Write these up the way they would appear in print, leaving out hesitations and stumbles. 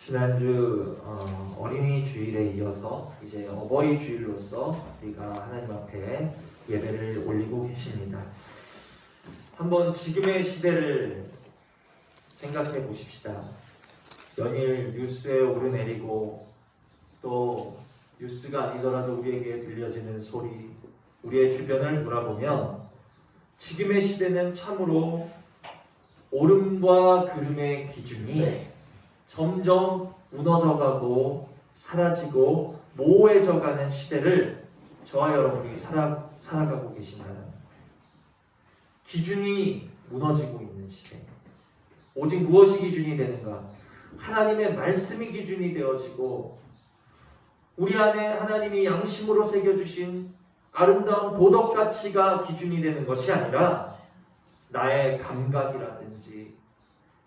지난주 어린이 주일에 이어서 이제 어버이 주일로서 우리가 하나님 앞에 예배를 올리고 계십니다. 한번 지금의 시대를 생각해 보십시다. 연일 뉴스에 오르내리고 또 뉴스가 아니더라도 우리에게 들려지는 소리, 우리의 주변을 돌아보면 지금의 시대는 참으로 옳음과 그름의 기준이 점점 무너져가고 사라지고 모호해져가는 시대를 저와 여러분이 살아가고 계신다는 기준이 무너지고 있는 시대. 오직 무엇이 기준이 되는가? 하나님의 말씀이 기준이 되어지고 우리 안에 하나님이 양심으로 새겨주신 아름다운 도덕 가치가 기준이 되는 것이 아니라 나의 감각이라든지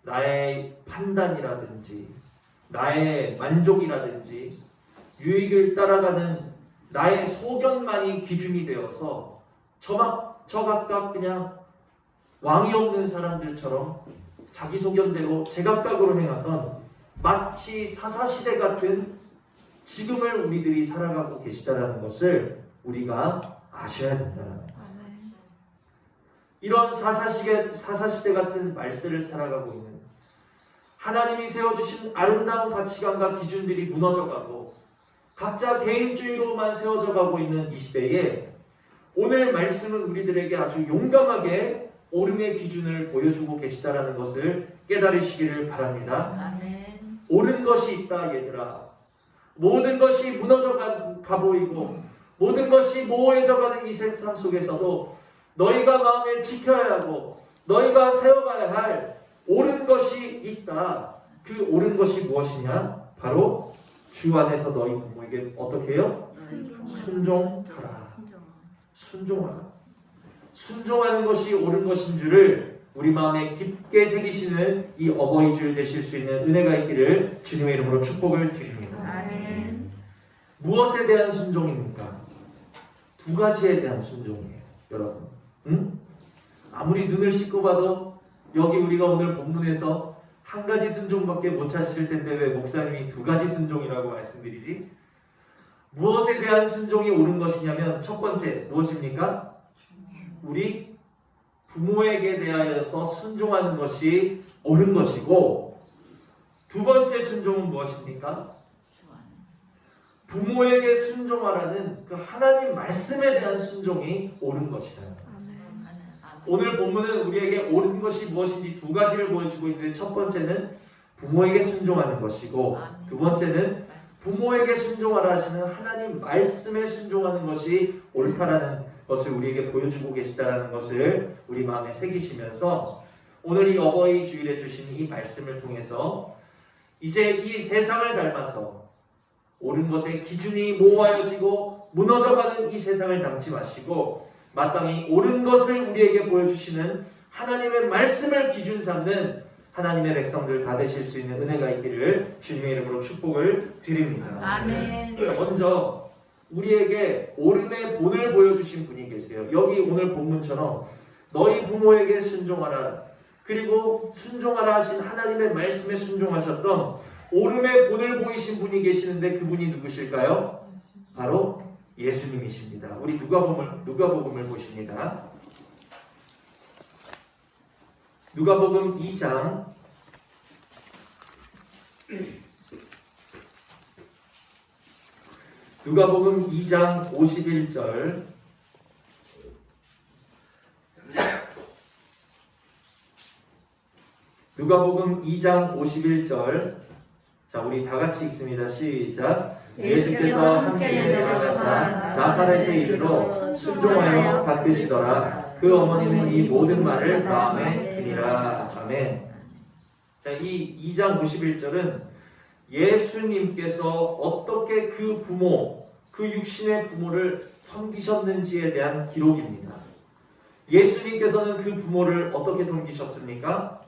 나의 판단이라든지 나의 만족이라든지 유익을 따라가는 나의 소견만이 기준이 되어서 저 각각 그냥 왕이 없는 사람들처럼 자기 소견대로 제각각으로 행하던 마치 사사시대 같은 지금을 우리들이 살아가고 계시다는 것을 우리가 아셔야 된다는 거예요. 이런 사사시대 같은 말세를 살아가고 있는 하나님이 세워주신 아름다운 가치관과 기준들이 무너져가고 각자 개인주의로만 세워져가고 있는 이 시대에 오늘 말씀은 우리들에게 아주 용감하게 옳음의 기준을 보여주고 계시다는 것을 깨달으시기를 바랍니다. 아멘. 옳은 것이 있다 얘들아. 모든 것이 무너져가 보이고 모든 것이 모호해져가는 이 세상 속에서도 너희가 마음에 지켜야 하고 너희가 세워가야 할 옳은 것이 있다. 그 옳은 것이 무엇이냐? 바로 주 안에서 너희 부모에게 어떻게 해요? 순종하라. 순종하라. 순종하는 것이 옳은 것인 줄을 우리 마음에 깊게 새기시는 이 어버이 주일 되실 수 있는 은혜가 있기를 주님의 이름으로 축복을 드립니다. 아멘. 무엇에 대한 순종입니까? 두 가지에 대한 순종이에요, 여러분. 아무리 눈을 씻고 봐도 여기 우리가 오늘 본문에서 한 가지 순종밖에 못 찾으실 텐데 왜 목사님이 두 가지 순종이라고 말씀드리지? 무엇에 대한 순종이 옳은 것이냐면 첫 번째 무엇입니까? 우리 부모에게 대하여서 순종하는 것이 옳은 것이고 두 번째 순종은 무엇입니까? 부모에게 순종하라는 그 하나님 말씀에 대한 순종이 옳은 것이다. 오늘 본문은 우리에게 옳은 것이 무엇인지 두 가지를 보여주고 있는데 첫 번째는 부모에게 순종하는 것이고 두 번째는 부모에게 순종하라 하시는 하나님 말씀에 순종하는 것이 옳다라는 것을 우리에게 보여주고 계시다라는 것을 우리 마음에 새기시면서 오늘 이 어버이 주일에 주신 이 말씀을 통해서 이제 이 세상을 닮아서 옳은 것의 기준이 모호해지고 무너져가는 이 세상을 닮지 마시고 마땅히 옳은 것을 우리에게 보여주시는 하나님의 말씀을 기준 삼는 하나님의 백성들 다 되실 수 있는 은혜가 있기를 주님의 이름으로 축복을 드립니다. 아멘. 먼저 우리에게 옳음의 본을 보여주신 분이 계세요. 여기 오늘 본문처럼 너희 부모에게 순종하라 그리고 순종하라 하신 하나님의 말씀에 순종하셨던 옳음의 본을 보이신 분이 계시는데 그분이 누구실까요? 바로 예수님이십니다. 우리 누가복음을 보십니다. 누가복음 2장 51절 누가복음 2장 51절 자 우리 다 같이 읽습니다. 시작. 예수께서 함께 내려가사 나사렛에 이르러 순종하여 받으시더라. 그 어머니는 이 모든 말을 마음에 드니라. 아멘. 자, 이 2장 51절은 예수님께서 어떻게 그 부모, 그 육신의 부모를 섬기셨는지에 대한 기록입니다. 예수님께서는 그 부모를 어떻게 섬기셨습니까?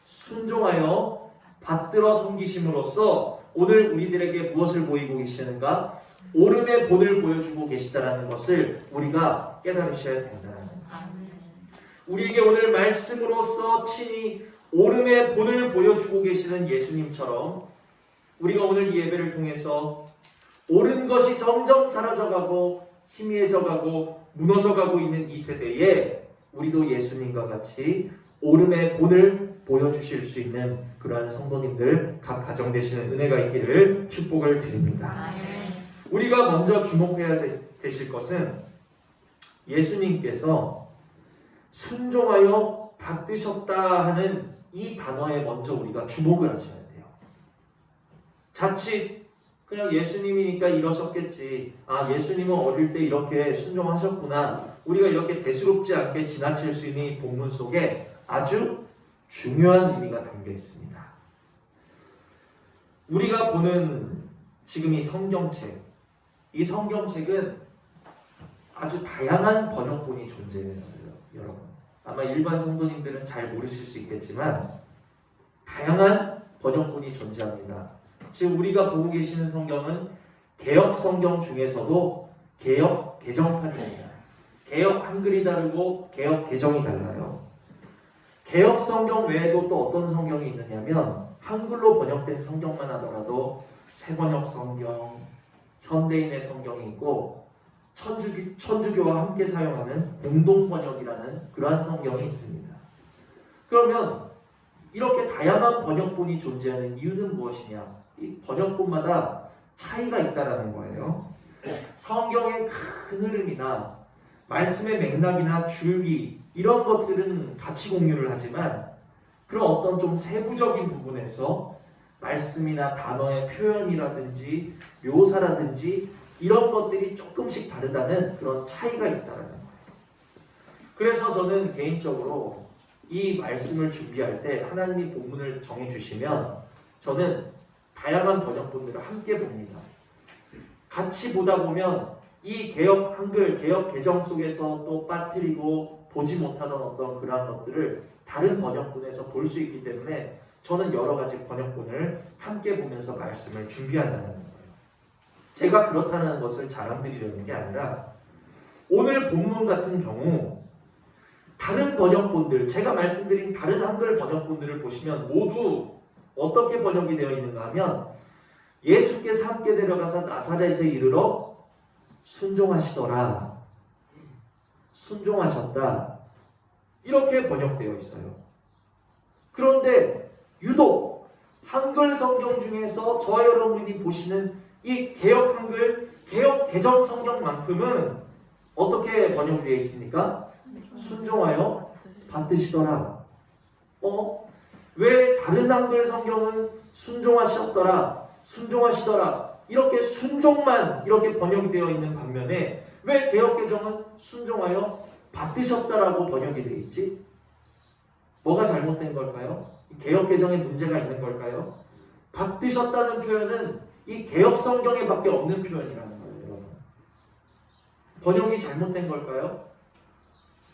순종하여 받들어 섬기심으로써 오늘 우리들에게 무엇을 보이고 계시는가? 옳음의 본을 보여주고 계시다는 것을 우리가 깨달으셔야 된다는 거예요. 우리에게 오늘 말씀으로써 친히 옳음의 본을 보여주고 계시는 예수님처럼 우리가 오늘 이 예배를 통해서 옳은 것이 점점 사라져가고 희미해져가고 무너져가고 있는 이 세대에 우리도 예수님과 같이 옳음의 본을 보여주실 수 있는 그러한 성도님들 각 가정 되시는 은혜가 있기를 축복을 드립니다. 우리가 먼저 주목해야 되실 것은 예수님께서 순종하여 받드셨다 하는 이 단어에 먼저 우리가 주목을 하셔야 돼요. 자칫 그냥 예수님이니까 이러셨겠지. 아, 예수님은 어릴 때 이렇게 순종하셨구나. 우리가 이렇게 대수롭지 않게 지나칠 수 있는 이 본문 속에 아주 중요한 의미가 담겨 있습니다. 우리가 보는 지금 이 성경책, 이 성경책은 아주 다양한 번역본이 존재해요, 여러분. 아마 일반 성도님들은 잘 모르실 수 있겠지만 다양한 번역본이 존재합니다. 지금 우리가 보고 계시는 성경은 개역 성경 중에서도 개역 개정판입니다. 개역 한글이 다르고 개역 개정이 달라요. 개역 성경 외에도 또 어떤 성경이 있느냐면 한글로 번역된 성경만 하더라도 새번역 성경, 현대인의 성경이 있고 천주교와 함께 사용하는 공동번역이라는 그러한 성경이 있습니다. 그러면 이렇게 다양한 번역본이 존재하는 이유는 무엇이냐? 이 번역본마다 차이가 있다라는 거예요. 성경의 큰 흐름이나 말씀의 맥락이나 줄기 이런 것들은 같이 공유를 하지만 그런 어떤 좀 세부적인 부분에서 말씀이나 단어의 표현이라든지 묘사라든지 이런 것들이 조금씩 다르다는 그런 차이가 있다라는 거예요. 그래서 저는 개인적으로 이 말씀을 준비할 때 하나님이 본문을 정해주시면 저는 다양한 번역본들을 함께 봅니다. 같이 보다 보면 이 개역 한글, 개역 개정 속에서 또 빠뜨리고 보지 못하던 어떤 그러한 것들을 다른 번역본에서 볼 수 있기 때문에 저는 여러 가지 번역본을 함께 보면서 말씀을 준비한다는 거예요. 제가 그렇다는 것을 자랑드리려는 게 아니라 오늘 본문 같은 경우 다른 번역본들, 제가 말씀드린 다른 한글 번역본들을 보시면 모두 어떻게 번역이 되어 있는가 하면 예수께서 함께 데려가서 나사렛에 이르러 순종하시더라, 순종하셨다, 이렇게 번역되어 있어요. 그런데 유독 한글 성경 중에서 저와 여러분이 보시는 이 개역 한글, 개역 개정 성경만큼은 어떻게 번역이 되어 있습니까? 순종하여 받드시더라. 왜 다른 한글 성경은 순종하셨더라, 순종하시더라 이렇게 순종만 이렇게 번역이 되어 있는 반면에 왜 개역개정은 순종하여 받드셨다라고 번역이 되어 있지? 뭐가 잘못된 걸까요? 개역개정에 문제가 있는 걸까요? 받드셨다는 표현은 이 개역 성경에 밖에 없는 표현이라는 거예요, 여러분. 번역이 잘못된 걸까요?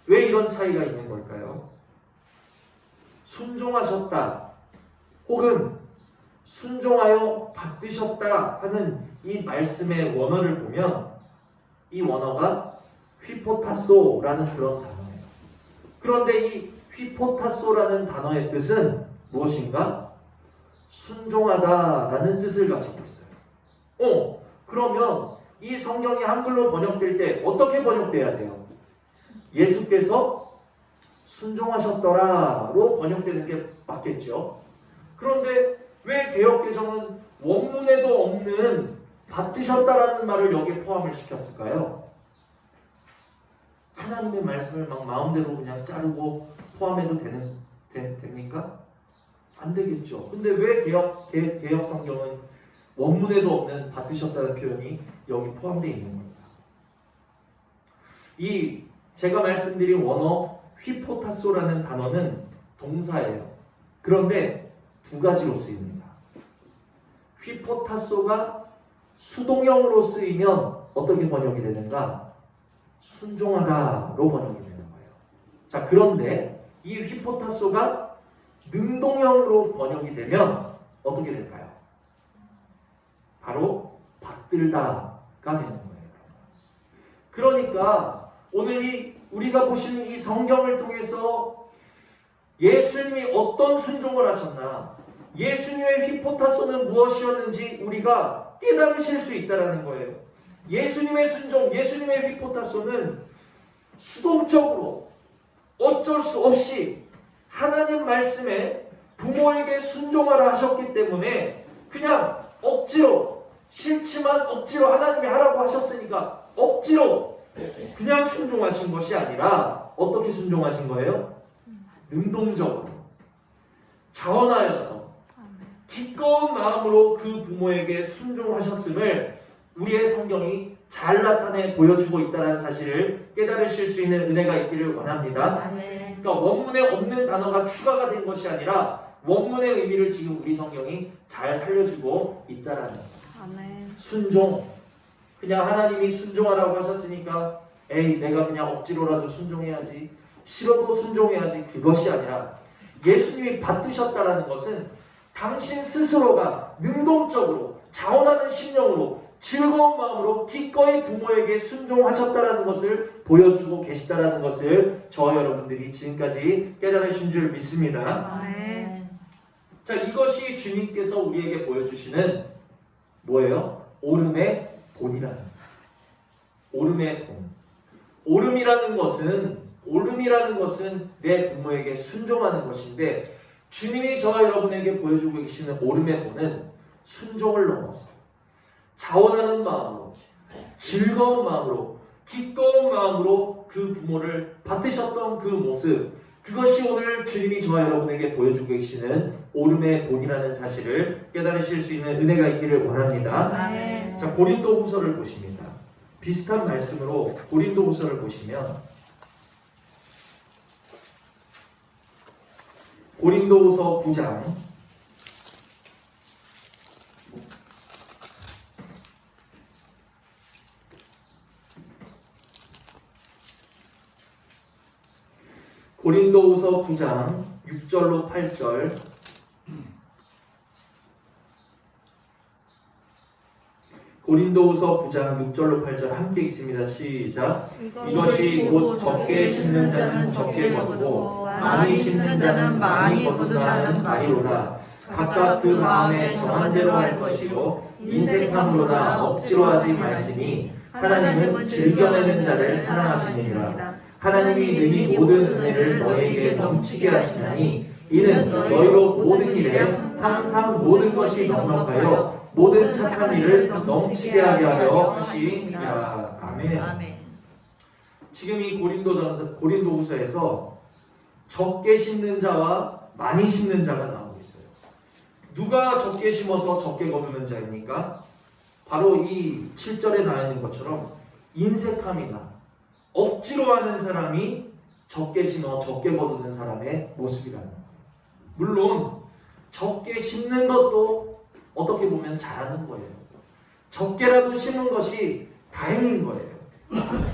왜 이런 차이가 있는 걸까요? 순종하셨다 혹은 순종하여 받드셨다 하는 이 말씀의 원어를 보면 이 원어가 휘포타소라는 그런 단어예요. 그런데 이 휘포타소라는 단어의 뜻은 무엇인가? 순종하다라는 뜻을 가지고 있어요. 그러면 이 성경이 한글로 번역될 때 어떻게 번역돼야 돼요? 예수께서 순종하셨더라로 번역되는 게 맞겠죠. 그런데 왜 개역개정은 원문에도 없는 받드셨다라는 말을 여기에 포함을 시켰을까요? 하나님의 말씀을 막 마음대로 그냥 자르고 포함해도 됩니까? 안 되겠죠. 근데 왜 개역 성경은 원문에도 없는 받으셨다는 표현이 여기 포함되어 있는 겁니다. 이 제가 말씀드린 원어 휘포타소라는 단어는 동사예요. 그런데 두 가지로 쓰입니다. 휘포타소가 수동형으로 쓰이면 어떻게 번역이 되는가? 순종하다로 번역이 되는 거예요. 자, 그런데 이 휘포타소가 능동형으로 번역이 되면 어떻게 될까요? 바로 받들다가 되는 거예요. 그러니까 오늘 우리가 보시는 이 성경을 통해서 예수님이 어떤 순종을 하셨나, 예수님의 휘포타소는 무엇이었는지 우리가 깨달으실 수 있다는 거예요. 예수님의 순종, 예수님의 휘포타소는 수동적으로 어쩔 수 없이 하나님 말씀에 부모에게 순종하라 하셨기 때문에 그냥 억지로, 싫지만 억지로 하나님이 하라고 하셨으니까 억지로 그냥 순종하신 것이 아니라 어떻게 순종하신 거예요? 능동적으로, 자원하여서 기꺼운 마음으로 그 부모에게 순종하셨음을 우리의 성경이 잘 나타내 보여주고 있다는 사실을 깨달으실 수 있는 은혜가 있기를 원합니다. 그러니까 원문에 없는 단어가 추가가 된 것이 아니라 원문의 의미를 지금 우리 성경이 잘 살려주고 있다라는 순종. 그냥 하나님이 순종하라고 하셨으니까 에이 내가 그냥 억지로라도 순종해야지, 싫어도 순종해야지, 그것이 아니라 예수님이 받드셨다라는 것은 당신 스스로가 능동적으로 자원하는 심령으로 즐거운 마음으로 기꺼이 부모에게 순종하셨다라는 것을 보여주고 계시다라는 것을 저와 여러분들이 지금까지 깨달으신 줄 믿습니다. 자, 이것이 주님께서 우리에게 보여주시는 뭐예요? 오름의 본이라는 거예요. 오름의 본. 오름이라는 것은 내 부모에게 순종하는 것인데, 주님이 저와 여러분에게 보여주고 계시는 오름의 본은 순종을 넘어서 자원하는 마음으로, 즐거운 마음으로, 기꺼운 마음으로 그 부모를 받으셨던 그 모습, 그것이 오늘 주님이 저와 여러분에게 보여주고 계시는 오름의 본이라는 사실을 깨달으실 수 있는 은혜가 있기를 원합니다. 자, 고린도후서를 보십니다. 비슷한 말씀으로 고린도후서를 보시면 고린도후서 9장 고린도후서 9장 6절로 8절 고린도후서 9장 6절로 8절 함께 읽습니다. 시작. 이것이 곧 적게 심는 자는 적게 거두고 많이 심는 자는 많이 거둔다는 말이로다. 각각 그 마음에 정한 대로 할 것이요 인색함으로나 억지로 하지 말지니 하나님은 즐겨내는 자를 사랑하시느니라. 하나님이 능히 모든 은혜를 너희에게 넘치게 하시나니 이는 너희로 모든 일에 항상 모든 것이 넉넉하여 모든 착한 일을 넘치게 하게 하려 하시니라. 아멘. 지금 이 고린도후서에서 적게 심는 자와 많이 심는 자가 나오고 있어요. 누가 적게 심어서 적게 거두는 자입니까? 바로 이 7절에 나와 있는 것처럼 인색함이나 억지로 하는 사람이 적게 심어 적게 거두는 사람의 모습이라는 거예요. 물론 적게 심는 것도 어떻게 보면 잘하는 거예요. 적게라도 심는 것이 다행인 거예요.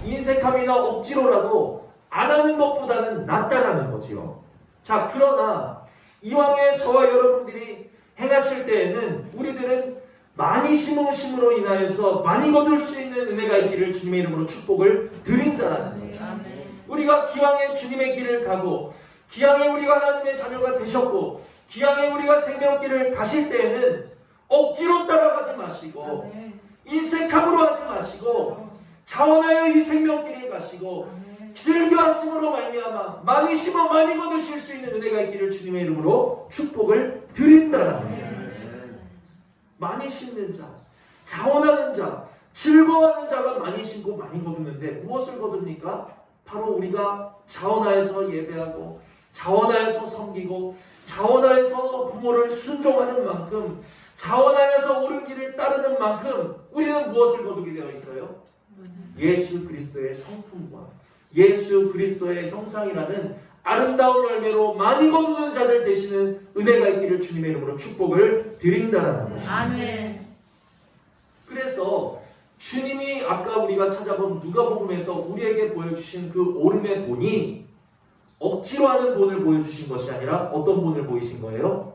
인색함이나 억지로라도 안 하는 것보다는 낫다라는 거지요. 자, 그러나 이왕에 저와 여러분들이 행하실 때에는 우리들은 많이 심으심으로 인하여서 많이 거둘 수 있는 은혜가 있기를 주님의 이름으로 축복을 드린다라는 거예요. 우리가 기왕에 주님의 길을 가고 기왕에 우리가 하나님의 자녀가 되셨고 기왕에 우리가 생명길을 가실 때에는 억지로 따라가지 마시고 인색함으로 하지 마시고 자원하여 이 생명길을 가시고 즐겨하심으로 말미암아 많이 심어 많이 거두실 수 있는 은혜가 있기를 주님의 이름으로 축복을 드린다라는 거예요. 많이 심는 자, 자원하는 자, 즐거워하는 자가 많이 심고 많이 거두는데 무엇을 거둡니까? 바로 우리가 자원하여서 예배하고 자원하여서 섬기고 자원하여서 부모를 순종하는 만큼 자원하여서 옳은 길을 따르는 만큼 우리는 무엇을 거두게 되어 있어요? 예수 그리스도의 성품과 예수 그리스도의 형상이라는 아름다운 열매로 많이 거두는 자들 되시는 은혜가 있기를 주님의 이름으로 축복을 드린다는 것입니다. 아멘. 그래서 주님이 아까 우리가 찾아본 누가복음에서 우리에게 보여주신 그 오름의 본이 억지로 하는 본을 보여주신 것이 아니라 어떤 본을 보이신 거예요?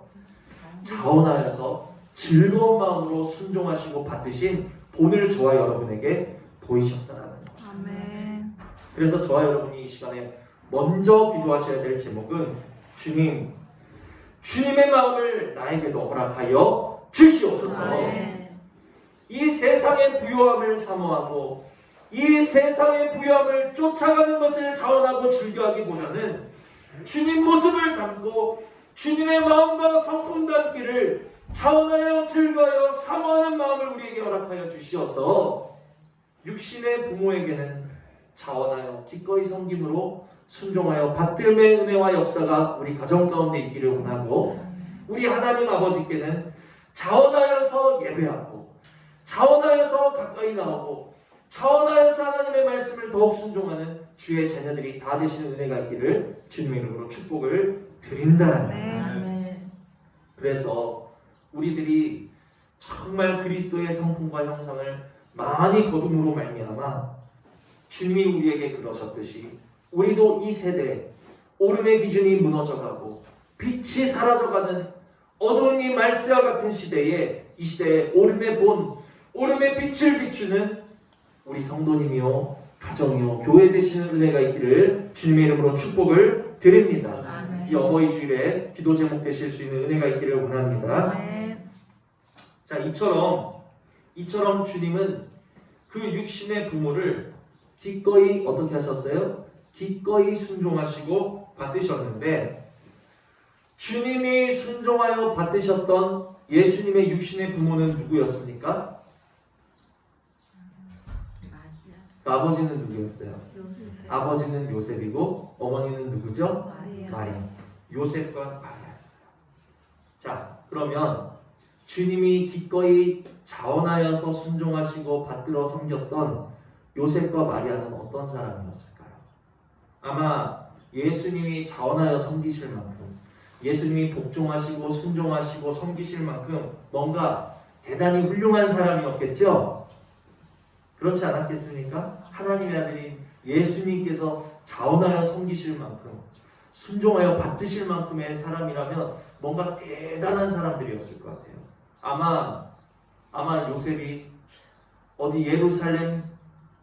자원하여서 즐거운 마음으로 순종하시고 받으신 본을 저와 여러분에게 보이셨다는 거죠. 아멘. 그래서 저와 여러분이 이 시간에 먼저 기도하셔야 될 제목은 주님, 주님의 마음을 나에게도 허락하여 주시옵소서. 이 세상의 부요함을 사모하고 이 세상의 부요함을 쫓아가는 것을 자원하고 즐겨하기보다는 주님 모습을 담고 주님의 마음과 성품 담기를 자원하여 즐거워하여 사모하는 마음을 우리에게 허락하여 주시어서 육신의 부모에게는 자원하여 기꺼이 섬김으로 순종하여 받들매 은혜와 역사가 우리 가정 가운데 있기를 원하고, 우리 하나님 아버지께는 자원하여서 예배하고 자원하여서 가까이 나오고 자원하여서 하나님의 말씀을 더욱 순종하는 주의 자녀들이 다 되시는 은혜가 있기를 주님의 이름으로 축복을 드린다는. 그래서 우리들이 정말 그리스도의 성품과 형상을 많이 거둠으로 말미암아 주님이 우리에게 그러셨듯이 우리도 이 세대에 오름의 기준이 무너져가고 빛이 사라져가는 어두운 이 말세와 같은 시대에, 이 시대에 오름의 본, 오름의 빛을 비추는 우리 성도님이요 가정이요 교회 되시는 은혜가 있기를 주님의 이름으로 축복을 드립니다. 이 어버이 주일에 기도 제목 되실 수 있는 은혜가 있기를 원합니다. 자, 이처럼 주님은 그 육신의 부모를 기꺼이 어떻게 하셨어요? 기꺼이 순종하시고 받으셨는데, 주님이 순종하여 받으셨던 예수님의 육신의 부모는 누구였습니까? 아버지는 누구였어요? 아버지는 요셉이고 어머니는 누구죠? 마리아. 요셉과 마리아였어요. 자, 그러면 주님이 기꺼이 자원하여서 순종하시고 받들어 섬겼던 요셉과 마리아는 어떤 사람이었을까요? 아마 예수님이 자원하여 섬기실 만큼, 예수님이 복종하시고 순종하시고 섬기실 만큼 뭔가 대단히 훌륭한 사람이었겠죠? 그렇지 않았겠습니까? 하나님의 아들인 예수님께서 자원하여 섬기실 만큼, 순종하여 받으실 만큼의 사람이라면 뭔가 대단한 사람들이었을 것 같아요. 아마 요셉이 어디 예루살렘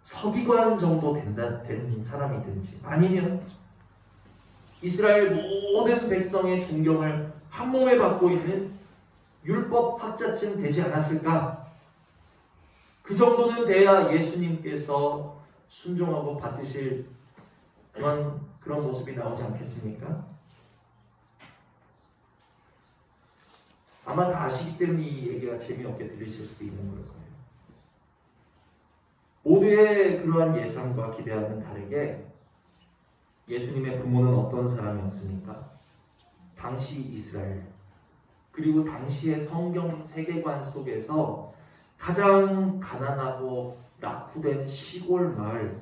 서기관 정도 된 사람이든지, 아니면 이스라엘 모든 백성의 존경을 한 몸에 받고 있는 율법 학자쯤 되지 않았을까? 그 정도는 돼야 예수님께서 순종하고 받으실 그런 모습이 나오지 않겠습니까? 아마 다 아시기 때문에 이 얘기가 재미없게 들리실 수도 있는 걸 거예요. 모두의 그러한 예상과 기대와는 다르게 예수님의 부모는 어떤 사람이었습니까? 당시 이스라엘, 그리고 당시의 성경 세계관 속에서 가장 가난하고 낙후된 시골 마을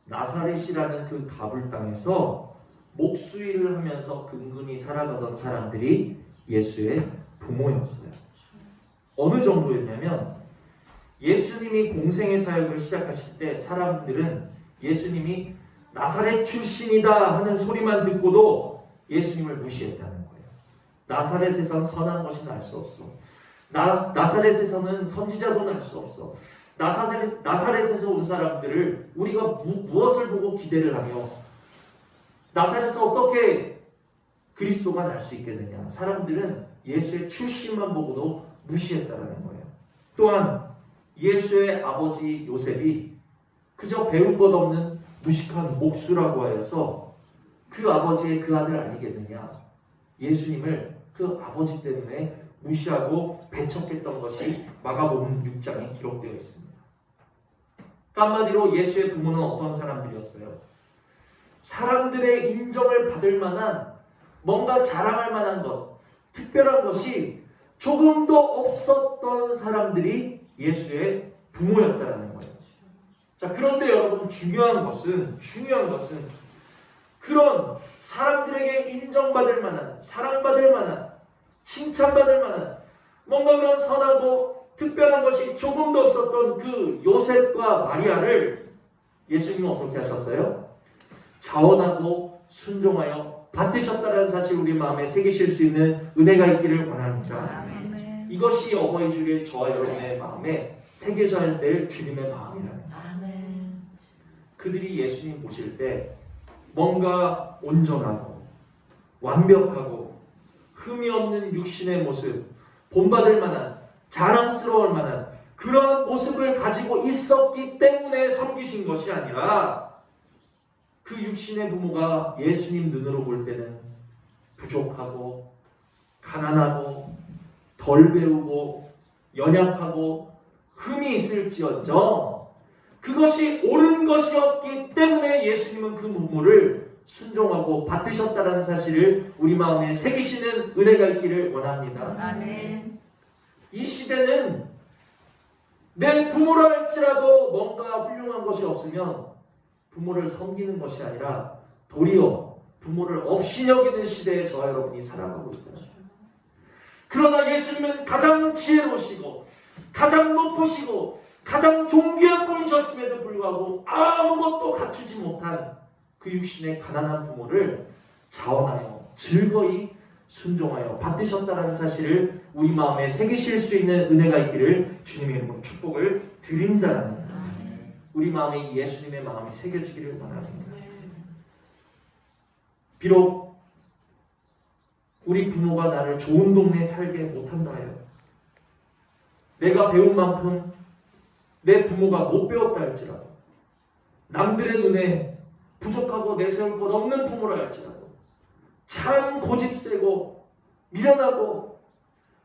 나사렛이라는 그 가불 땅에서 목수일을 하면서 근근히 살아가던 사람들이 예수의 부모였어요. 어느 정도였냐면, 예수님이 공생의 사역을 시작하실 때 사람들은 예수님이 나사렛 출신이다 하는 소리만 듣고도 예수님을 무시했다는 거예요. 나사렛에선 선한 것이 날 수 없어. 나사렛에서는 선지자도 날 수 없어. 나사렛에서 온 사람들을 우리가 무엇을 보고 기대를 하며 나사렛에서 어떻게 그리스도가 날 수 있겠느냐. 사람들은 예수의 출신만 보고도 무시했다는 거예요. 또한 예수의 아버지 요셉이 그저 배운 것 없는 무식한 목수라고 하여서 그 아버지의 그 아들 아니겠느냐. 예수님을 그 아버지 때문에 무시하고 배척했던 것이 마가복음 6장에 기록되어 있습니다. 한마디로 예수의 부모는 어떤 사람들이었어요? 사람들의 인정을 받을 만한, 뭔가 자랑할 만한 것, 특별한 것이 조금도 없었던 사람들이 예수의 부모였다는 거예요. 자, 그런데 여러분, 중요한 것은 그런 사람들에게 인정받을 만한, 사랑받을 만한, 칭찬받을 만한 뭔가 그런 선하고 특별한 것이 조금도 없었던 그 요셉과 마리아를 예수님은 어떻게 하셨어요? 자원하고 순종하여 받으셨다는 사실 우리 마음에 새기실 수 있는 은혜가 있기를 원합니다. 아멘. 이것이 어버이 주일에 저와 여러분의 마음에 새겨져야 될 주님의 마음이랍니다. 아멘. 그들이 예수님 보실 때 뭔가 온전하고 완벽하고 흠이 없는 육신의 모습, 본받을 만한, 자랑스러울 만한 그런 모습을 가지고 있었기 때문에 섬기신 것이 아니라 그 육신의 부모가 예수님 눈으로 볼 때는 부족하고 가난하고 덜 배우고 연약하고 흠이 있을지언정 그것이 옳은 것이었기 때문에 예수님은 그 부모를 순종하고 받드셨다는 사실을 우리 마음에 새기시는 은혜가 있기를 원합니다. 아멘. 이 시대는 내 부모라 할지라도 뭔가 훌륭한 것이 없으면 부모를 섬기는 것이 아니라 도리어 부모를 없이 여기는 시대에 저와 여러분이 살아가고 있다. 그러나 예수님은 가장 지혜로우시고 가장 높으시고 가장 존귀한 분이셨음에도 불구하고 아무것도 갖추지 못한 그 육신의 가난한 부모를 자원하여 즐거이 순종하여 받으셨다는 사실을 우리 마음에 새기실 수 있는 은혜가 있기를 주님의 이름으로 축복을 드린다는 우리 마음에 예수님의 마음이 새겨지기를 원합니다. 비록 우리 부모가 나를 좋은 동네에 살게 못한다 하여 내가 배운 만큼 내 부모가 못 배웠다 할지라도 남들의 눈에 부족하고 내세울 것 없는 부모라 할지라도 참 고집세고 미련하고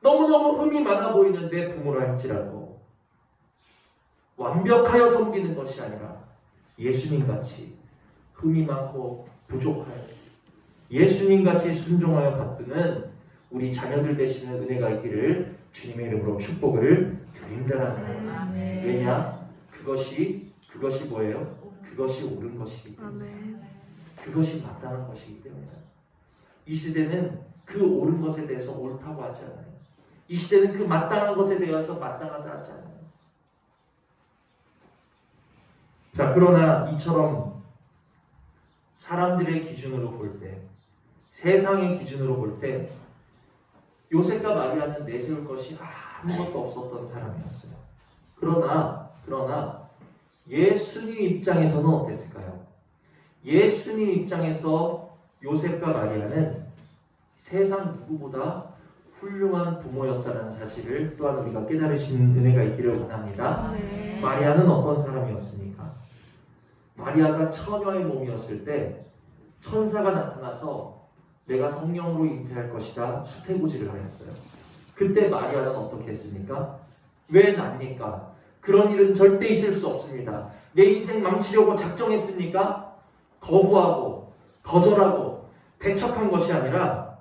너무너무 흠이 많아 보이는 내 부모라 할지라도 완벽하여 섬기는 것이 아니라 예수님같이 흠이 많고 부족하여 예수님같이 순종하여 받드는 우리 자녀들 되시는 은혜가 있기를 주님의 이름으로 축복을 드린다는 왜냐? 그것이 뭐예요? 그것이 옳은 것이기 때문에 그것이 마땅한 것이기 때문에 이 시대는 그 옳은 것에 대해서 옳다고 하지 않아요. 이 시대는 그 마땅한 것에 대해서 마땅하다 하지 않아요. 자, 그러나 이처럼 사람들의 기준으로 볼 때, 세상의 기준으로 볼 때 요셉과 마리아는 내세울 것이 아무것도 없었던 사람이었어요. 그러나 예수님 입장에서는 어땠을까요? 예수님 입장에서 요셉과 마리아는 세상 누구보다 훌륭한 부모였다는 사실을 또한 우리가 깨달으시는 은혜가 있기를 원합니다. 마리아는 어떤 사람이었습니까? 마리아가 처녀의 몸이었을 때 천사가 나타나서 내가 성령으로 잉태할 것이다 수태고지를 하였어요. 그때 마리아는 어떻게 했습니까? 왜 납니까? 그런 일은 절대 있을 수 없습니다. 내 인생 망치려고 작정했습니까? 거부하고 거절하고 배척한 것이 아니라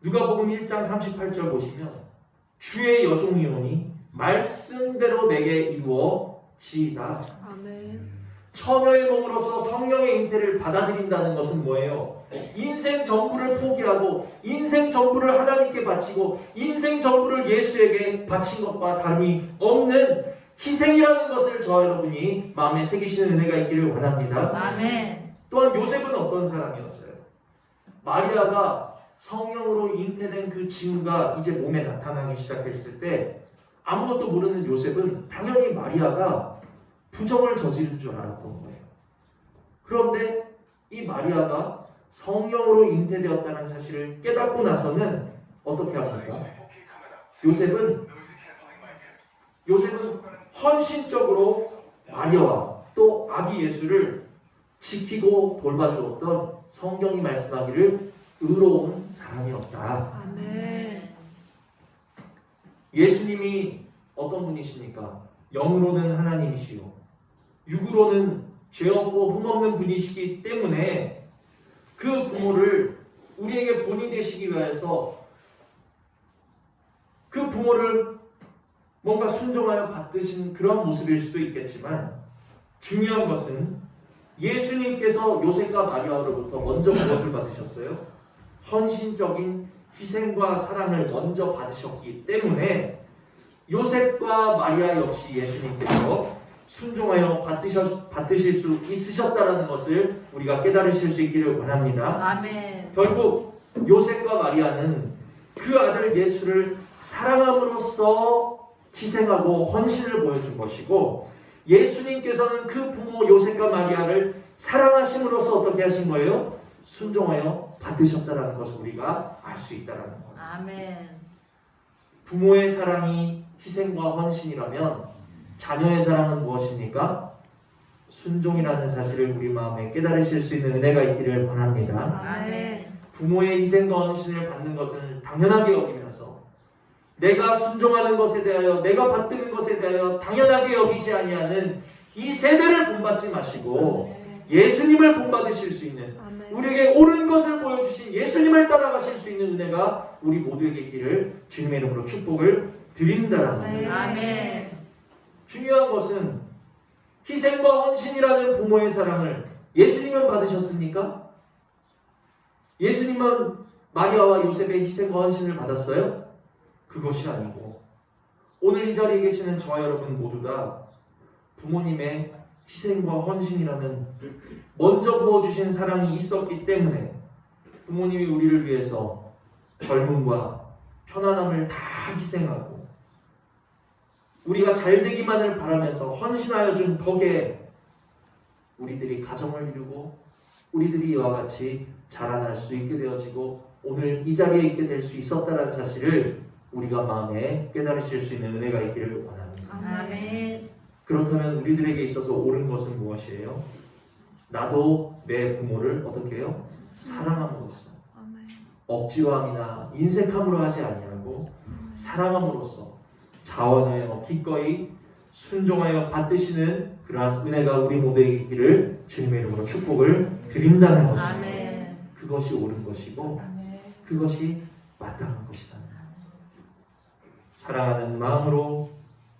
누가복음 1장 38절 보시면 주의 여종이오니 말씀대로 내게 이루어지이다. 아멘. 처녀의 몸으로서 성령의 잉태를 받아들인다는 것은 뭐예요? 인생 전부를 포기하고 인생 전부를 하나님께 바치고 인생 전부를 예수에게 바친 것과 다름이 없는 희생이라는 것을 저와 여러분이 마음에 새기시는 은혜가 있기를 원합니다. 아멘. 또한 요셉은 어떤 사람이었어요? 마리아가 성령으로 잉태된 그 징후가 이제 몸에 나타나기 시작했을 때 아무것도 모르는 요셉은 당연히 마리아가 부정을 저지른 줄 알았던 거예요. 그런데 이 마리아가 성령으로 잉태되었다는 사실을 깨닫고 나서는 어떻게 합니까? 요셉은 헌신적으로 마리아와 또 아기 예수를 지키고 돌봐주었던 성경이 말씀하기를 의로운 사람이었다. 아멘. 예수님이 어떤 분이십니까? 영으로는 하나님이시요 육으로는 죄 없고 흠 없는 분이시기 때문에 그 부모를 우리에게 본이 되시기 위해서 그 부모를 뭔가 순종하여 받드신 그런 모습일 수도 있겠지만 중요한 것은 예수님께서 요셉과 마리아로부터 먼저 무엇을 받으셨어요? 헌신적인 희생과 사랑을 먼저 받으셨기 때문에 요셉과 마리아 역시 예수님께서 순종하여 받으실 수 있으셨다는 것을 우리가 깨달으실 수 있기를 원합니다. 아멘. 결국 요셉과 마리아는 그 아들 예수를 사랑함으로써 희생하고 헌신을 보여준 것이고 예수님께서는 그 부모 요셉과 마리아를 사랑하심으로써 어떻게 하신 거예요? 순종하여 받으셨다라는 것을 우리가 알 수 있다라는 거예요. 아멘. 부모의 사랑이 희생과 헌신이라면 자녀의 사랑은 무엇입니까? 순종이라는 사실을 우리 마음에 깨달으실 수 있는 은혜가 있기를 원합니다. 아멘. 부모의 희생과 헌신을 받는 것은 당연하게 여기면서 내가 순종하는 것에 대하여 내가 받드는 것에 대하여 당연하게 여기지 아니하는 이 세대를 본받지 마시고 예수님을 본받으실 수 있는 아멘. 우리에게 옳은 것을 보여주신 예수님을 따라가실 수 있는 은혜가 우리 모두에게 있기를 주님의 이름으로 축복을 드린다는 거예요. 아멘. 중요한 것은 희생과 헌신이라는 부모의 사랑을 예수님은 받으셨습니까? 예수님은 마리아와 요셉의 희생과 헌신을 받았어요? 그것이 아니고 오늘 이 자리에 계시는 저와 여러분 모두 다 부모님의 희생과 헌신이라는 먼저 부어주신 사랑이 있었기 때문에 부모님이 우리를 위해서 젊음과 편안함을 다 희생하고 우리가 잘되기만을 바라면서 헌신하여 준 덕에 우리들이 가정을 이루고 우리들이 이와 같이 자라날 수 있게 되어지고 오늘 이 자리에 있게 될 수 있었다는 사실을 우리가 마음에 깨달으실 수 있는 은혜가 있기를 원합니다. 아멘. 그렇다면 우리들에게 있어서 옳은 것은 무엇이에요? 나도 내 부모를 어떻게 해요? 사랑함으로써 억지로함이나 인색함으로 하지 아니하고 사랑함으로써 자원하여 기꺼이 순종하여 받으시는 그러한 은혜가 우리 모두에게 있기를 주님의 이름으로 축복을 드린다는 것입니다. 아멘. 그것이 옳은 것이고 그것이 마땅한 것이다. 사랑하는 마음으로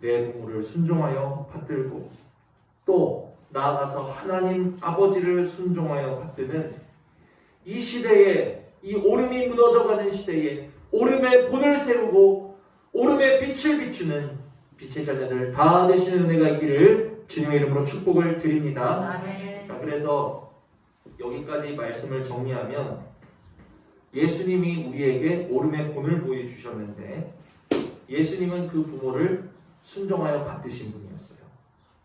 내 부모를 순종하여 받들고 또 나아가서 하나님 아버지를 순종하여 받드는 이 시대에 이 오름이 무너져가는 시대에 오름의 본을 세우고 오름의 빛을 비추는 빛의 자녀들 다 되시는 은혜가 있기를 주님의 이름으로 축복을 드립니다. 아멘. 자, 그래서 여기까지 말씀을 정리하면 예수님이 우리에게 오름의 본을 보여주셨는데 예수님은 그 부모를 순종하여 받으신 분이었어요.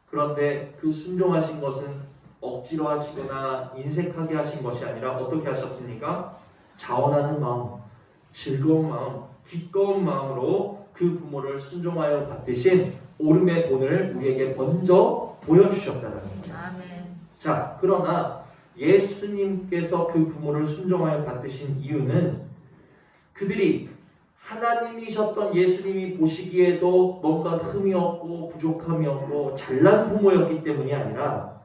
그런데 그 순종하신 것은 억지로 하시거나 인색하게 하신 것이 아니라 어떻게 하셨습니까? 자원하는 마음, 즐거운 마음, 기꺼운 마음으로 그 부모를 순종하여 받으신 오름의 본을 우리에게 먼저 보여주셨다는 거예요. 아멘. 자, 그러나 예수님께서 그 부모를 순종하여 받으신 이유는 그들이 하나님이셨던 예수님이 보시기에도 뭔가 흠이 없고 부족함이 없고 잘난 부모였기 때문이 아니라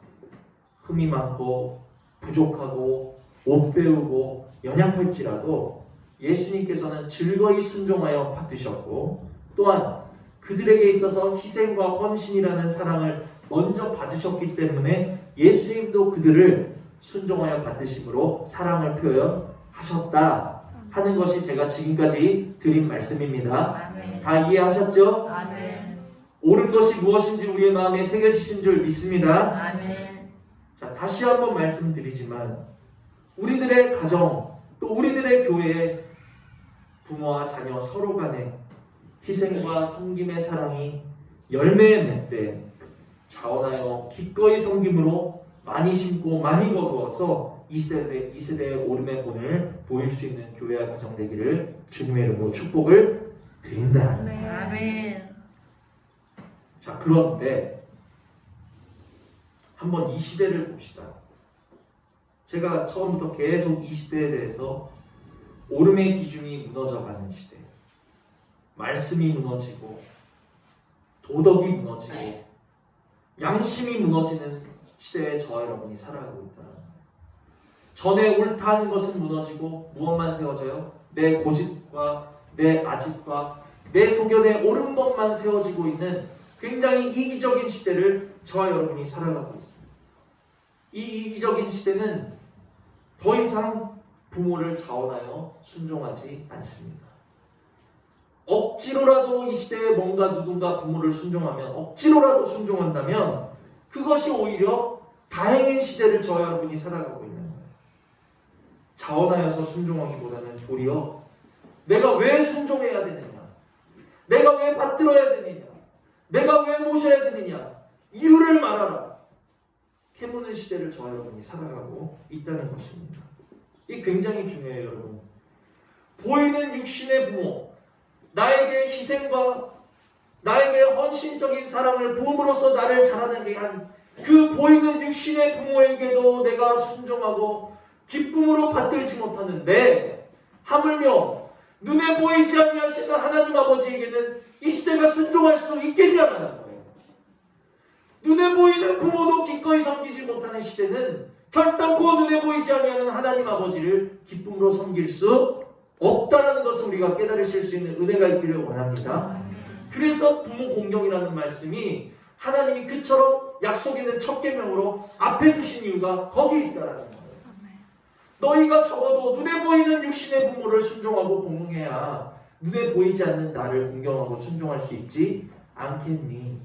흠이 많고 부족하고 못 배우고 연약할지라도 예수님께서는 즐거이 순종하여 받으셨고 또한 그들에게 있어서 희생과 헌신이라는 사랑을 먼저 받으셨기 때문에 예수님도 그들을 순종하여 받으심으로 사랑을 표현하셨다 하는 것이 제가 지금까지 드린 말씀입니다. 아멘. 다 이해하셨죠? 아멘. 옳은 것이 무엇인지 우리의 마음에 새겨지신 줄 믿습니다. 아멘. 자, 다시 한번 말씀드리지만 우리들의 가정 또 우리들의 교회에 부모와 자녀 서로 간에 희생과 섬김의 사랑이 열매에 맺되 자원하여 기꺼이 섬김으로 많이 심고 많이 거두어서 이 세대의 오름의 본을 보일 수 있는 교회와 가정 되기를 주님의 이름으로 축복을 드린다. 아멘. 자, 그런데 한번 이 시대를 봅시다. 제가 처음부터 계속 이 시대에 대해서 오름의 기준이 무너져가는 시대, 말씀이 무너지고 도덕이 무너지고 양심이 무너지는 시대에 저와 여러분이 살아가고 있다. 전에 옳다는 것은 무너지고 무엇만 세워져요? 내 고집과 내 아집과 내 소견의 옳은 것만 세워지고 있는 굉장히 이기적인 시대를 저와 여러분이 살아가고 있습니다. 이 이기적인 시대는 더 이상 부모를 자원하여 순종하지 않습니다. 억지로라도 이 시대에 뭔가 누군가 부모를 순종하면 억지로라도 순종한다면 그것이 오히려 다행인 시대를 저와 여러분이 살아가고 있는 거예요. 자원하여서 순종하기보다는 도리어 내가 왜 순종해야 되느냐, 내가 왜 받들어야 되느냐, 내가 왜 모셔야 되느냐, 이유를 말하라, 캐묻는 시대를 저와 여러분이 살아가고 있다는 것입니다. 이 굉장히 중요해요, 여러분. 보이는 육신의 부모, 나에게 희생과 나에게 헌신적인 사랑을 부음으로써 나를 자라나게 한 그 보이는 육신의 부모에게도 내가 순종하고 기쁨으로 받들지 못하는데, 하물며 눈에 보이지 아니하시는 하나님 아버지에게는 이 시대가 순종할 수 있겠냐라는 거예요. 눈에 보이는 부모도 기꺼이 섬기지 못하는 시대는 결단코 눈에 보이지 아니하는 하나님 아버지를 기쁨으로 섬길 수 없다라는 것을 우리가 깨달으실 수 있는 은혜가 있기를 원합니다. 그래서 부모 공경이라는 말씀이 하나님이 그처럼 약속 있는 첫 계명으로 앞에 두신 이유가 거기에 있다라는 거예요. 너희가 적어도 눈에 보이는 육신의 부모를 순종하고 공경해야 눈에 보이지 않는 나를 공경하고 순종할 수 있지 않겠니?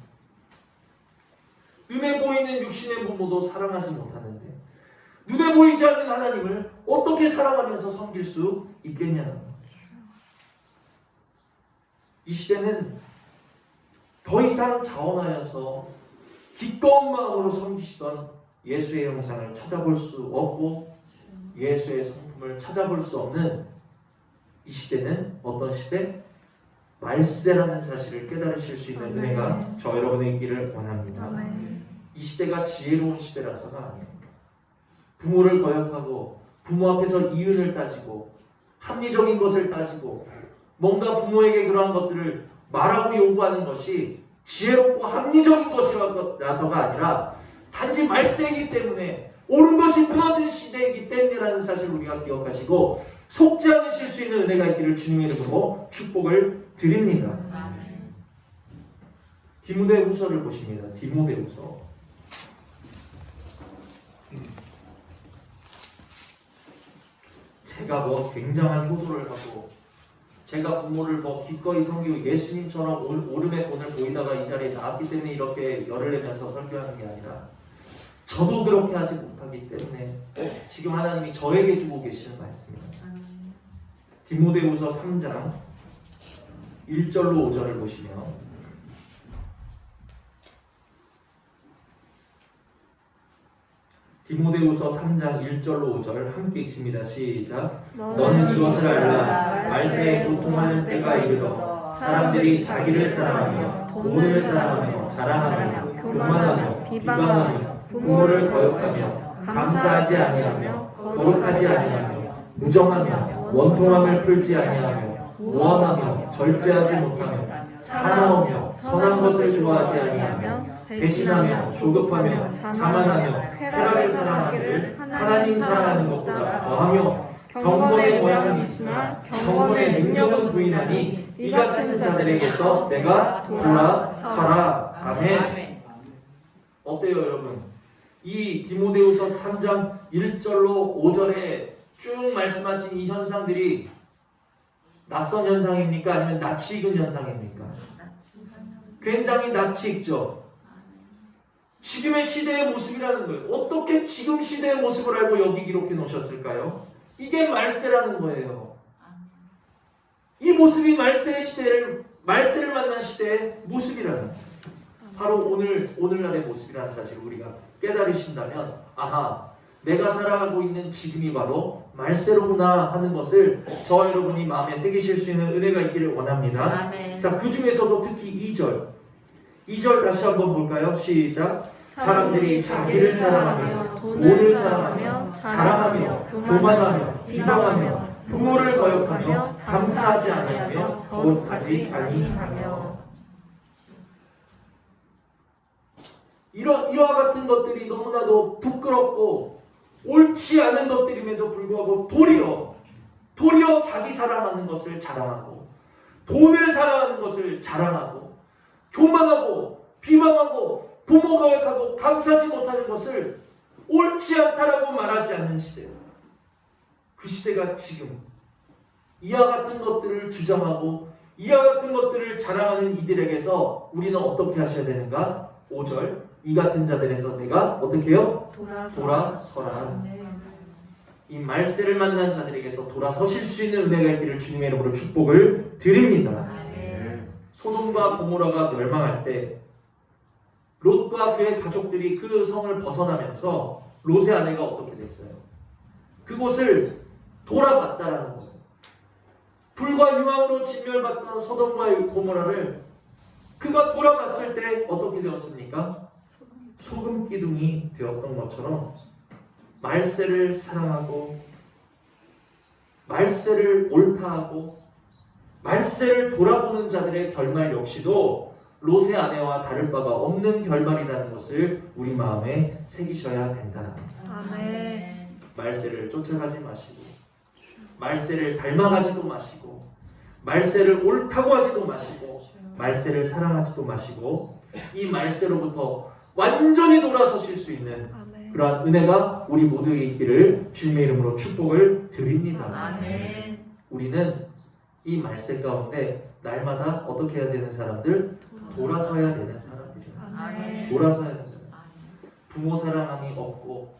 눈에 보이는 육신의 부모도 사랑하지 못하는데 눈에 보이지 않는 하나님을 어떻게 사랑하면서 섬길 수 있겠냐는 거예요. 이 시대는 더 이상 자원하여서 기꺼운 마음으로 섬기시던 예수의 형상을 찾아볼 수 없고 예수의 성품을 찾아볼 수 없는 이 시대는 어떤 시대? 말세라는 사실을 깨달으실 수 있는 은혜가 저 여러분의 있기를 원합니다. 이 시대가 지혜로운 시대라서가 아닙니다. 부모를 거역하고 부모 앞에서 이윤을 따지고 합리적인 것을 따지고 뭔가 부모에게 그러한 것들을 말하고 요구하는 것이 지혜롭고 합리적인 것이라서가 아니라 단지 말세이기 때문에 옳은 것이 무너진 시대이기 때문이라는 사실을 우리가 기억하시고 속지 않으실 수 있는 은혜가 있기를 주님의 이름으로 축복을 드립니다. 디모데후서를 보십니다. 디모데후서 제가 굉장한 효도를 하고 제가 부모를 기꺼이 섬기고 예수님처럼 오름의 본을 보이다가 이 자리에 나왔기 때문에 이렇게 열을 내면서 설교하는 게 아니라 저도 그렇게 하지 못하기 때문에 지금 하나님이 저에게 주고 계시는 말씀입니다. 디모데후서 3장 1절로 5절을 보시면 디모데후서 3장 1절로 5절 함께 읽습니다. 시작. 너는 이것을 알라. 말세에 고통하는 때가 이르러 사람들이 자기를 사랑하며 돈을 사랑하며 자랑하며 교만하며 비방하며 부모를 거역하며 감사하지 아니하며 거룩하지 아니하며 무정하며 원통함을 풀지 아니하며 무함하며 절제하지 못하며 사나우며 선한 것을 좋아하지 아니하며 배신하며 조급하며 자만하며 쾌락을 사랑하기를 하나님 사랑하는 것보다 더하며 경건의 모양은 있으나 경건의 능력은 부인하니 이 같은 자들에게서 내가 돌아서라. 아멘. 어때요 여러분? 이 디모데후서 3장 1절로 5절에 쭉 말씀하신 이 현상들이 낯선 현상입니까? 아니면 낯이 익은 현상입니까? 굉장히 낯이 익죠. 지금의 시대의 모습이라는 거예요. 어떻게 지금 시대의 모습을 알고 여기 기록해 놓으셨을까요? 이게 말세라는 거예요. 이 모습이 말세를 만난 시대의 모습이라는 거예요. 바로 오늘날의 모습이라는 사실을 우리가 깨달으신다면 아하, 내가 살아가고 있는 지금이 바로 말세로구나 하는 것을 저와 여러분이 마음에 새기실 수 있는 은혜가 있기를 원합니다. 아멘. 자, 그 중에서도 특히 2절 다시 한번 볼까요? 시작. 사람들이 자기를 사랑하며 돈을 사랑하며 자랑하며 교만하며 비방하며 부모를 거역하며 감사하지 아니하며 거룩하지 아니하며. 이와 같은 것들이 너무나도 부끄럽고 옳지 않은 것들임에도 불구하고 도리어 자기 사랑하는 것을 자랑하고 돈을 사랑하는 것을 자랑하고 교만하고 비방하고 부모 거역하고 감사하지 못하는 것을 옳지 않다라고 말하지 않는 시대예요. 그 시대가 지금 이와 같은 것들을 주장하고 이와 같은 것들을 자랑하는 이들에게서 우리는 어떻게 하셔야 되는가? 5절. 이 같은 자들에서 내가 어떻게 해요? 돌아서라. 이 말세를 만난 자들에게서 돌아서실 수 있는 은혜가 있기를 주님의 이름으로 축복을 드립니다. 소돔과 고모라가 멸망할 때 롯과 그의 가족들이 그 성을 벗어나면서 롯의 아내가 어떻게 됐어요? 그곳을 돌아갔다라는 거예요. 불과 유황으로 진멸받던 소돔과 고모라를 그가 돌아갔을 때 어떻게 되었습니까? 소금 기둥이 되었던 것처럼 말세를 사랑하고 말세를 옳다하고 말세를 돌아보는 자들의 결말 역시도 롯의 아내와 다를 바가 없는 결말이라는 것을 우리 마음에 새기셔야 된다는 겁니다. 아멘. 말세를 쫓아가지 마시고 말세를 닮아가지도 마시고 말세를 옳다고 하지도 마시고 말세를 사랑하지도 마시고 이 말세로부터 완전히 돌아서실 수 있는 아멘. 그러한 은혜가 우리 모두에게 있기를 주님의 이름으로 축복을 드립니다. 아멘. 우리는 이 말세 가운데 날마다 어떻게 해야 되는 사람들? 돌아서야 되는 사람들이에요. 아멘. 돌아서야 된다. 부모 사랑함이 없고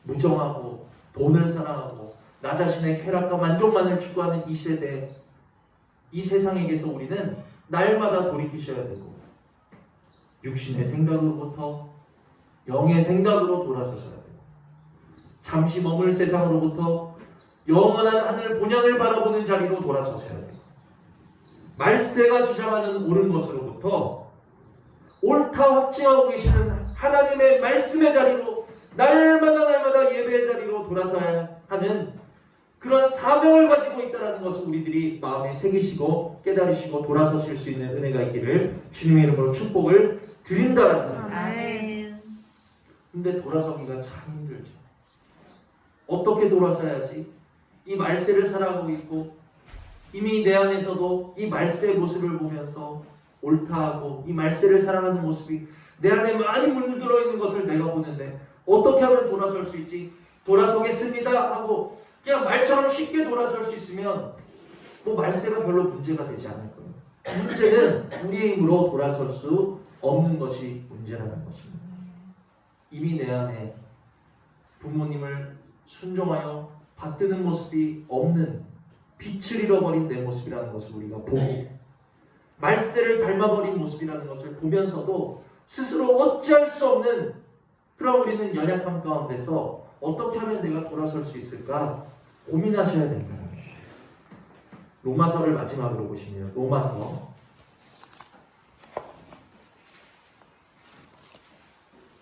무정하고 돈을 사랑하고 나 자신의 쾌락과 만족만을 추구하는 이 세대, 이 세상에게서 우리는 날마다 돌이키셔야 되고 육신의 생각으로부터 영의 생각으로 돌아서셔야 되고 잠시 머물 세상으로부터 영원한 하늘 본향을 바라보는 자리로 돌아서셔야 되고 말세가 주장하는 옳은 것으로부터 옳다 확증하고 계시는 하나님의 말씀의 자리로 날마다 예배의 자리로 돌아서야 하는 그러한 사명을 가지고 있다는 것을 우리들이 마음에 새기시고 깨달으시고 돌아서실 수 있는 은혜가 있기를 주님의 이름으로 축복을 드린다라는 겁니다. 아멘. 근데 돌아서기가 참 힘들죠. 어떻게 돌아서야지? 이 말세를 살아가고 있고 이미 내 안에서도 이 말세의 모습을 보면서 옳다하고 이 말세를 살아가는 모습이 내 안에 많이 물들어 있는 것을 내가 보는데 어떻게 하면 돌아설 수 있지? 돌아서겠습니다 하고 그냥 말처럼 쉽게 돌아설 수 있으면 뭐 말세가 별로 문제가 되지 않을 거예요. 문제는 우리의 힘으로 돌아설 수 없는 것이 문제라는 것입니다. 이미 내 안에 부모님을 순종하여 받드는 모습이 없는 빛을 잃어버린 내 모습이라는 것을 우리가 보고 말세를 닮아버린 모습이라는 것을 보면서도 스스로 어찌할 수 없는 그런 우리는 연약함 가운데서 어떻게 하면 내가 돌아설 수 있을까 고민하셔야 된다는 거죠. 로마서를 마지막으로 보시면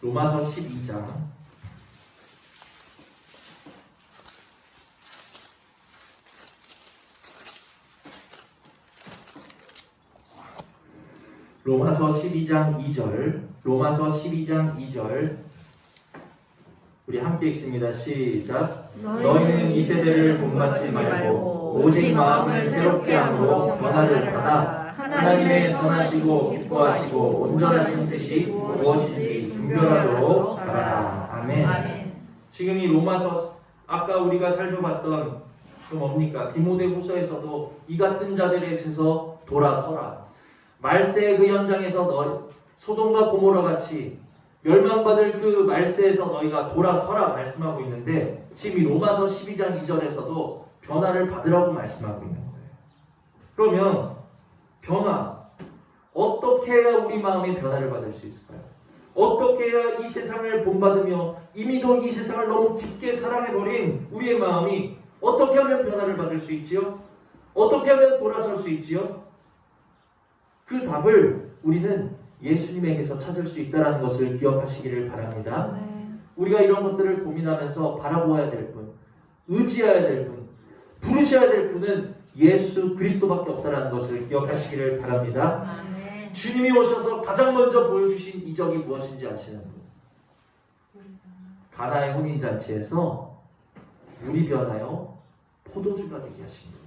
로마서 12장 로마서 12장 2절 로마서 12장 2절 우리 함께 읽습니다. 시작. 너희는 이 세대를 본받지 말고 오직 마음을 새롭게 함으로 변화를 받아 하나님의 선하시고 기뻐하시고 온전하신 뜻이 무엇인지 분별하도록 하라. 아멘. 지금 이 로마서 아까 우리가 살펴봤던 그 뭡니까? 디모데후서에서도 이 같은 자들에게서 돌아서라. 말세의 그 현장에서 소돔과 고모라 같이 멸망받을 그 말세에서 너희가 돌아서라 말씀하고 있는데 지금 이 로마서 12장 2절에서도 변화를 받으라고 말씀하고 있는 거예요. 그러면 변화, 어떻게 해야 우리 마음의 변화를 받을 수 있을까요? 어떻게 해야 이 세상을 본받으며 이미도 이 세상을 너무 깊게 사랑해버린 우리의 마음이 어떻게 하면 변화를 받을 수 있지요? 어떻게 하면 돌아설 수 있지요? 그 답을 우리는 예수님에게서 찾을 수 있다는 것을 기억하시기를 바랍니다. 우리가 이런 것들을 고민하면서 바라보아야 될 분, 의지해야 될 분, 부르셔야 될 분은 예수 그리스도밖에 없다는 것을 기억하시기를 바랍니다. 아멘. 주님이 오셔서 가장 먼저 보여주신 이적이 무엇인지 아시는 분? 가나의 혼인잔치에서 물이 변하여 포도주가 되게 하신 분.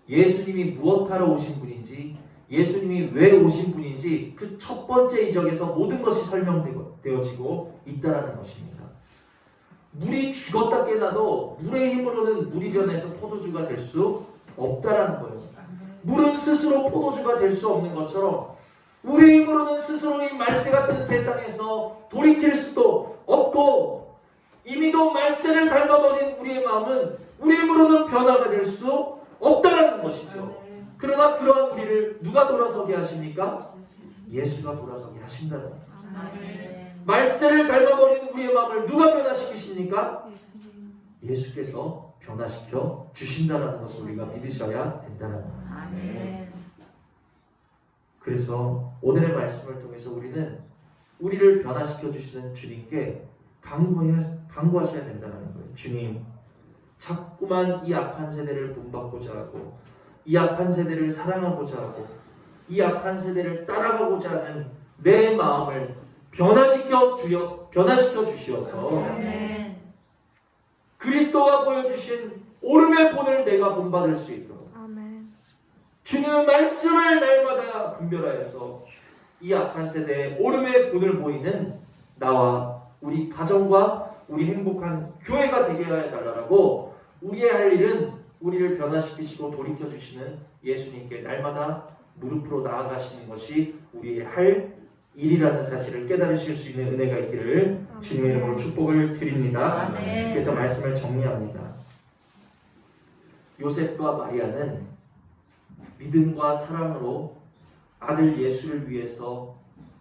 예수님이 무엇하러 오신 분인지 예수님이 왜 오신 분인지 그 첫 번째 이적에서 모든 것이 설명되어지고 있다는 것입니다. 물이 죽었다 깨나도 물의 힘으로는 물이 변해서 포도주가 될 수 없다라는 거예요. 물은 스스로 포도주가 될 수 없는 것처럼 우리의 힘으로는 스스로 이 말세 같은 세상에서 돌이킬 수도 없고 이미도 말세를 닮아버린 우리의 마음은 우리의 힘으로는 변화가 될 수 없다라는 것이죠. 그러나 그러한 우리를 누가 돌아서게 하십니까? 예수가 돌아서게 하신다는 거예요. 말세를 닮아버린 우리의 마음을 누가 변화시키십니까? 예수께서 변화시켜 주신다는 것을 우리가 믿으셔야 된다는 거예요. 아멘. 그래서 오늘의 말씀을 통해서 우리는 우리를 변화시켜 주시는 주님께 간구하셔야 된다는 거예요. 주님, 자꾸만 이 악한 세대를 본받고자 하고, 이 악한 세대를 사랑하고자 하고, 이 악한 세대를 따라가고자 하는 내 마음을 변화시켜 주시어서 아멘. 그리스도가 보여주신 오름의 본을 내가 본받을 수 있도록 아멘. 주님의 말씀을 날마다 분별하여서 이 악한 세대의 오름의 본을 보이는 나와 우리 가정과 우리 행복한 교회가 되게 해달라고, 우리의 할 일은 우리를 변화시키시고 돌이켜주시는 예수님께 날마다 무릎으로 나아가시는 것이 우리의 할 일이라는 사실을 깨달으실 수 있는 은혜가 있기를 주님의 이름으로 축복을 드립니다. 아멘. 그래서 말씀을 정리합니다. 요셉과 마리아는 믿음과 사랑으로 아들 예수를 위해서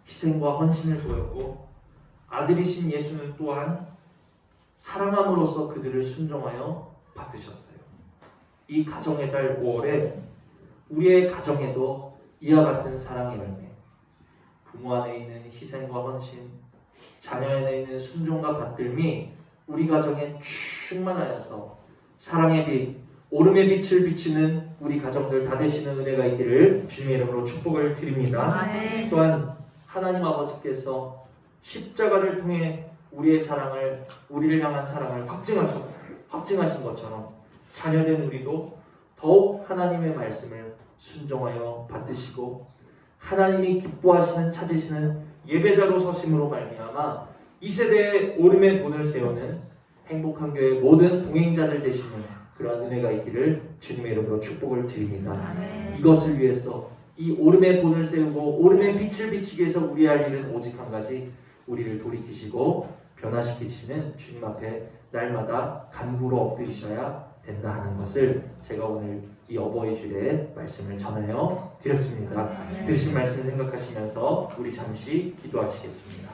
희생과 헌신을 보였고, 아들이신 예수는 또한 사랑함으로써 그들을 순종하여 받으셨어요. 이 가정의 달 5월에 우리의 가정에도 이와 같은 사랑의 열매, 부모 안에 있는 희생과 헌신, 자녀 안에 있는 순종과 받들미 우리 가정에 충만하여서 사랑의 빛, 오름의 빛을 비치는 우리 가정들 다 되시는 은혜가 있기를 주님의 이름으로 축복을 드립니다. 아멘. 또한 하나님 아버지께서 십자가를 통해 우리를 향한 사랑을 확증하신 것처럼 자녀된 우리도 더욱 하나님의 말씀을 순종하여 받으시고, 하나님이 기뻐하시는 찾으시는 예배자로 서심으로 말미암아 이 세대의 오름의 본을 세우는 행복한 교회 모든 동행자들 되시는 그러한 은혜가 있기를 주님의 이름으로 축복을 드립니다. 아멘. 이것을 위해서 이 오름의 본을 세우고 오름의 빛을 비치기 위해서 우리 할 일은 오직 한 가지, 우리를 돌이키시고 변화시키시는 주님 앞에 날마다 간구로 엎드리셔야 된다 하는 것을 제가 오늘 이 어버이 주일에 말씀을 전하여 드렸습니다. 아멘. 들으신 말씀을 생각하시면서 우리 잠시 기도하시겠습니다.